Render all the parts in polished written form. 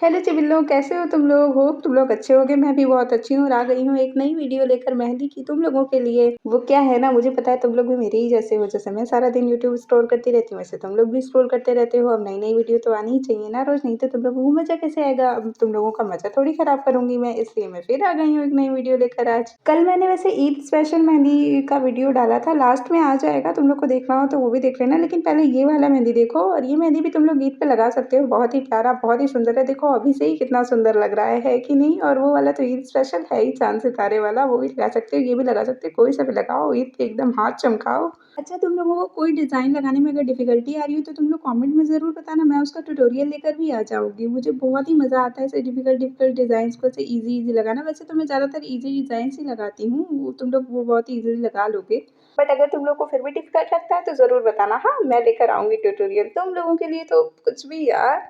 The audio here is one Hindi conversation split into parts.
हेलो चिबिल्लो, कैसे हो तुम लोग? होप तुम लोग अच्छे होगे। मैं भी बहुत अच्छी हूँ और आ गई हूँ एक नई वीडियो लेकर मेहंदी की तुम लोगों के लिए। वो क्या है ना, मुझे पता है तुम लोग भी मेरे ही जैसे हो। जैसे मैं सारा दिन यूट्यूब स्क्रॉल करती रहती हूँ, वैसे तुम लोग भी स्क्रॉल करते रहते हो। अब नई-नई वीडियो तो आनी ही चाहिए ना रोज़, नहीं तो तुम लोगों को मज़ा कैसे आएगा? अब तुम लोगों का मज़ा थोड़ी खराब करूँगी मैं, इसलिए मैं फिर आ गई हूँ एक नई वीडियो लेकर आज। कल मैंने वैसे ईद स्पेशल मेहंदी का वीडियो डाला था, लास्ट में आ जाएगा, तुम लोग को देखना हो तो वो भी देख लेना। लेकिन पहले ये वाला मेहंदी देखो, और ये मेहंदी भी तुम लोग ईद पे लगा सकते हो। बहुत ही प्यारा, बहुत ही सुंदर है। देखो अभी से ही कितना सुंदर लग रहा है कि नहीं? और वो वाला तो ईद स्पेशल है ही, चाँद सितारे वाला, वो भी लगा सकते हो, ये भी लगा सकते हो, कोई सा भी लगाओ, ईद पे एकदम हाथ चमकाओ। अच्छा, तुम लोगों को कोई डिज़ाइन लगाने में अगर डिफ़िकल्टी आ रही हो तो तुम लोग कमेंट में ज़रूर बताना, मैं उसका ट्यूटोरियल लेकर भी आ जाऊँगी। मुझे बहुत ही मज़ा आता है ऐसे डिफ़िकल्ट डिज़ाइंस को ऐसे ईज़ी लगाना। वैसे तो मैं ज़्यादातर ईज़ी डिज़ाइंस ही लगाती हूँ, वो तुम लोग वो बहुत ईज़िली लगा लोगे। बट अगर तुम लोग को फिर भी डिफ़िकल्ट लगता है तो ज़रूर बताना, हाँ? मैं लेकर आऊँगी ट्यूटोरियल तुम लोगों के लिए तो कुछ भी यार।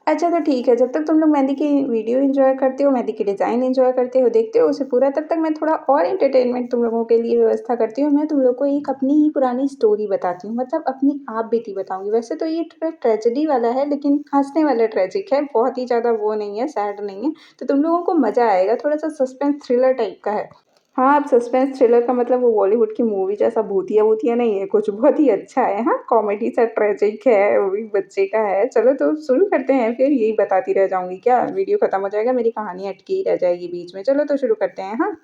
अच्छा तो ठीक है, जब तक तुम लोग मेहंदी की वीडियो एन्जॉय करते हो, मेहंदी की डिज़ाइन एन्जॉय करते हो, देखते हो उसे पूरा, तब तक मैं थोड़ा और एंटरटेनमेंट तुम लोगों के लिए व्यवस्था करती हूँ। मैं तुम लोग को एक अपनी ही पुरानी स्टोरी बताती हूँ, मतलब अपनी आप बीती बताऊँगी। वैसे तो ये थोड़ा ट्रेजेडी वाला है, लेकिन हँसने वाला ट्रेजिक है, बहुत ही ज़्यादा वो नहीं है, सैड नहीं है। तो तुम लोगों को मज़ा आएगा, थोड़ा-सा सस्पेंस थ्रिलर टाइप का है। हाँ, अब सस्पेंस थ्रिलर का मतलब वो बॉलीवुड की मूवी जैसा भूतिया-वूतिया नहीं है कुछ, बहुत ही अच्छा है, हाँ, कॉमेडी सा ट्रेजिक है, वो भी बच्चे का है। चलो तो शुरू करते हैं फिर, यही बताती रह जाऊँगी क्या? वीडियो खत्म हो जाएगा, मेरी कहानी अटकी ही रह जाएगी बीच में। चलो तो शुरू करते हैं, हाँ?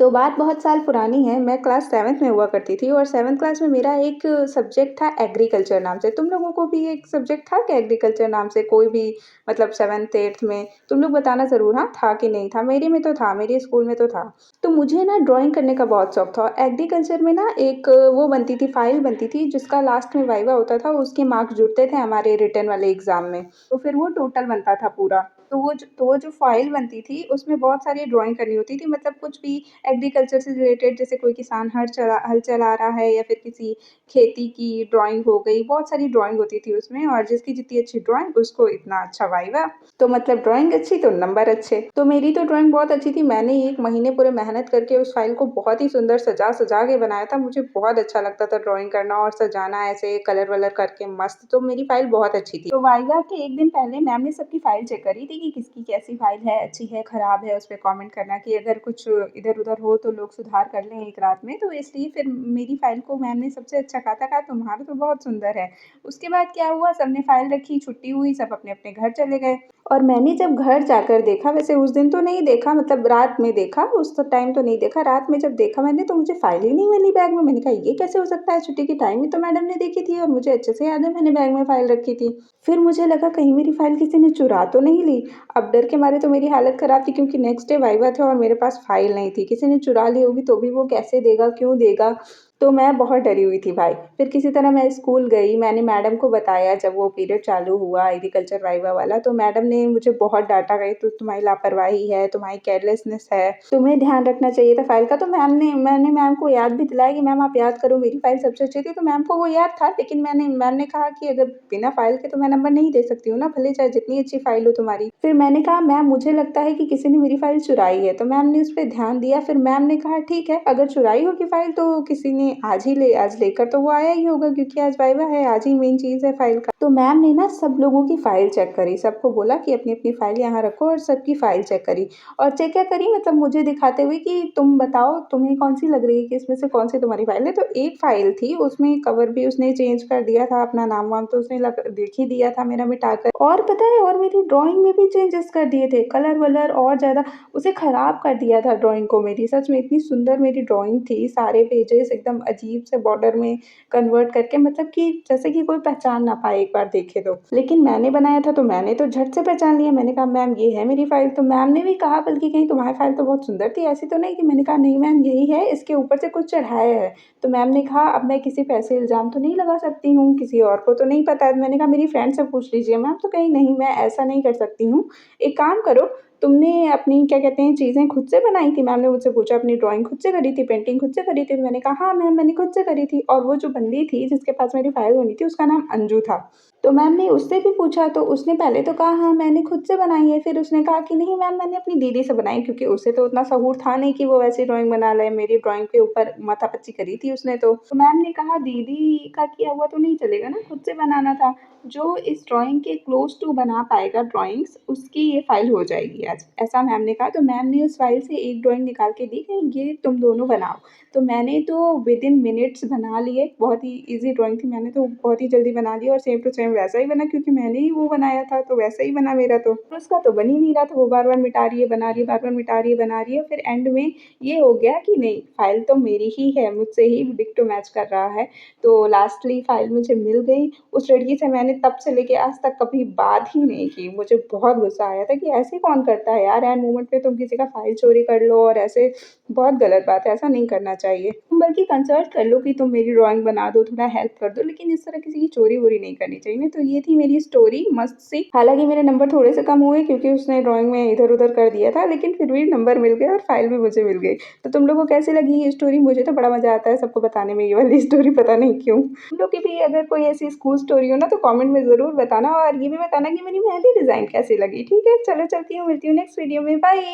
तो बात बहुत साल पुरानी है, मैं क्लास 7th में हुआ करती थी और 7th क्लास में मेरा एक सब्जेक्ट था एग्रीकल्चर नाम से। तुम लोगों को भी एक सब्जेक्ट था क्या एग्रीकल्चर नाम से? कोई भी मतलब 7th 8th में? तुम लोग बताना ज़रूर हाँ, था कि नहीं था? मेरे में तो था, मेरे स्कूल में तो था। तो मुझे ना ड्राइंग करने का बहुत शौक था। एग्रीकल्चर में ना एक वो बनती थी, फाइल बनती थी जिसका लास्ट में वाइवा होता था, उसके मार्क्स जुड़ते थे हमारे रिटन वाले एग्ज़ाम में। तो फिर वो टोटल बनता था पूरा। तो वो जो फाइल बनती थी उसमें बहुत सारी ड्राइंग करनी होती थी, मतलब कुछ भी एग्रीकल्चर से रिलेटेड, जैसे कोई किसान हल चला रहा है या फिर किसी खेती की ड्राइंग हो गई, बहुत सारी ड्राइंग होती थी उसमें, और जिसकी जितनी अच्छी ड्राइंग उसको इतना अच्छा वाइवा। तो मतलब ड्राइंग अच्छी तो नंबर अच्छे। तो मेरी तो ड्राइंग बहुत अच्छी थी, मैंने 1 महीने पूरे मेहनत करके उस फाइल को बहुत ही सुंदर सजा-सजा के बनाया था। मुझे बहुत अच्छा लगता था ड्राइंग करना और सजाना ऐसे कलर-वलर करके मस्त, तो मेरी फाइल बहुत अच्छी थी। तो वाइवा के 1 दिन पहले मैम ने सबकी फाइल चेक करी थी कि किसकी कैसी फाइल है, अच्छी है, खराब है, उसपे कमेंट करना कि अगर कुछ इधर-उधर हो तो लोग सुधार कर लें एक रात में। तो इसलिए फिर मेरी फाइल को मैम ने सबसे अच्छा कहा तुम्हारा तो बहुत सुंदर है। उसके बाद क्या हुआ, सबने फाइल रखी, छुट्टी हुई, सब अपने-अपने घर चले गए। और मैंने जब घर जाकर देखा, वैसे उस दिन तो नहीं देखा, मतलब रात में देखा, उस टाइम तो नहीं देखा, रात में जब देखा मैंने तो मुझे फाइल ही नहीं मिली बैग में। मैंने कहा ये कैसे हो सकता है, छुट्टी के टाइम ही तो मैडम ने देखी थी और मुझे अच्छे से याद है मैंने बैग में फाइल रखी थी। फिर मुझे लगा कहीं मेरी फाइल किसी ने चुरा तो नहीं ली। अब डर के मारे तो मेरी हालत खराब थी, क्योंकि नेक्स्ट डे वाइवा था और मेरे पास फाइल नहीं थी। किसी ने चुरा ली होगी तो भी वो कैसे देगा, क्यों देगा? तो मैं बहुत डरी हुई थी भाई। फिर किसी तरह मैं स्कूल गई, मैंने मैडम को बताया जब वो पीरियड चालू हुआ एग्रीकल्चर वाइवा वाला, तो मैडम ने मुझे बहुत डाँटा, कही तो तुम्हारी लापरवाही है, तुम्हारी केयरलेसनेस है, तुम्हें ध्यान रखना चाहिए था फाइल का। तो मैंने मैम को याद भी दिलाया कि मैम आप याद करो मेरी फाइल सबसे अच्छी थी, तो मैम को वो याद था, लेकिन मैम ने कहा कि अगर बिना फाइल के तो मैं नंबर नहीं दे सकती हूँ ना, भले चाहे जितनी अच्छी फाइल हो तुम्हारी। फिर मैंने कहा मैम मुझे लगता है कि किसी ने मेरी फाइल चुराई है, तो मैम ने उस पे ध्यान दिया। फिर मैम ने कहा ठीक है, अगर चुराई होगी फाइल तो किसी ने आज लेकर तो वो आया ही होगा, क्योंकि आज वाइवा है, आज ही मेन चीज़ है फाइल का। तो मैम ने ना सब लोगों की फाइल चेक करी, सबको बोला कि अपनी-अपनी फाइल यहाँ रखो, और सबकी फाइल चेक करी। और चेक क्या करी, मतलब मुझे दिखाते हुए कि तुम बताओ तुम्हें कौन-सी लग रही है कि इसमें से कौन-सी तुम्हारी फाइल है। तो एक फाइल थी, उसमें कवर भी उसने चेंज कर दिया था, अपना नाम-वाम तो उसने लिख ही दिया था मेरा मिटाकर। और पता है, और मेरी ड्राइंग में भी चेंजेस कर दिए थे, कलर-वलर और ज़्यादा उसे खराब कर दिया था ड्राइंग को मेरी। सच में इतनी सुंदर मेरी ड्राइंग थी, सारे पेजेस एकदम अजीब से बॉर्डर में कन्वर्ट करके, मतलब कि जैसे कि कोई पहचान ना पाए एक बार देखे तो। लेकिन मैंने बनाया था तो मैंने तो झट से पहचान लिया। मैंने कहा मैम ये है मेरी फाइल। तो मैम ने भी कहा, बल्कि कहीं तुम्हारी फाइल तो बहुत सुंदर थी, ऐसी तो नहीं थी? मैंने कहा नहीं मैम यही है, इसके ऊपर से कुछ चढ़ाया है। तो मैम ने कहा अब मैं किसी पे ऐसे इल्ज़ाम तो नहीं लगा सकती हूँ, किसी और को तो नहीं पता है। मैंने कहा मेरी फ्रेंड से पूछ लीजिए मैम। तो कहीं नहीं, मैं ऐसा नहीं कर सकती हूँ। एक काम करो, तुमने अपनी क्या कहते हैं चीज़ें खुद से बनाई थी? मैम ने मुझसे पूछा अपनी ड्राइंग खुद से करी थी, पेंटिंग खुद से करी थी? तो मैंने कहा हाँ मैम मैंने खुद से करी थी और वो जो बंदी थी जिसके पास मेरी फाइल बनी थी उसका नाम अंजू था। तो मैम ने उससे भी पूछा तो उसने पहले तो कहा हाँ मैंने खुद से बनाई है, फिर उसने कहा कि नहीं मैम मैंने अपनी दीदी से बनाई क्योंकि उसे तो उतना सहूर था नहीं कि वो वैसी ड्राइंग बना ले, मेरी ड्राइंग के ऊपर माथापच्ची करी थी उसने तो। तो मैम ने कहा दीदी का किया हुआ तो नहीं चलेगा ना, खुद से बनाना था। जो इस ड्राइंग के क्लोज़ टू बना पाएगा ड्राइंग्स उसकी ये फाइल हो जाएगी आज, ऐसा मैम ने कहा। तो मैम ने उस फाइल से एक ड्राइंग निकाल के दी कि ये तुम दोनों बनाओ। तो मैंने तो विदिन मिनट्स बना लिए, बहुत ही ईज़ी ड्राइंग थी, मैंने तो बहुत ही जल्दी बना ली और सेम टू सेम वैसा ही बना क्योंकि मैंने ही वो बनाया था, तो वैसा ही बना मेरा तो। और उसका तो बन ही नहीं रहा था, वो बार-बार मिटा रही है, बना रही है, बार-बार मिटा रही है, बना रही है, फिर एंड में ये हो गया कि नहीं, फाइल तो मेरी ही है, मुझसे ही डिट्टो मैच कर रहा है। तो लास्टली फाइल मुझे मिल गई। उस लड़की से मैंने तब से लेके आज तक कभी बात ही नहीं की। मुझे बहुत गुस्सा आया था कि ऐसे कौन करता है यार, ऐन मोमेंट पे तुम किसी का फाइल चोरी कर लो और ऐसे बहुत गलत बात है, ऐसा नहीं करना चाहिए। तुम बल्कि कंसल्ट कर लो कि तुम मेरी ड्राइंग बना दो, थोड़ा हेल्प कर दो, लेकिन इस तरह किसी की चोरी-वोरी नहीं करनी चाहिए ना। तो ये थी मेरी स्टोरी मस्त सी। हालाँकि मेरे नंबर थोड़े से कम हुए क्योंकि उसने ड्राइंग में इधर-उधर कर दिया था, लेकिन फिर भी नंबर मिल गए और फाइल भी मुझे मिल गई। तो तुम लोगों को कैसी लगी ये स्टोरी? मुझे तो बड़ा मज़ा आता है सबको बताने में ये वाली स्टोरी, पता नहीं क्यों। तुम लोग की भी अगर कोई ऐसी स्कूल स्टोरी हो ना तो कमेंट में ज़रूर बताना और ये भी बताना कि मेरी मेहंदी डिज़ाइन कैसी लगी, ठीक है? चलो चलती हूँ, मिलती हूँ नेक्स्ट वीडियो में, बाय।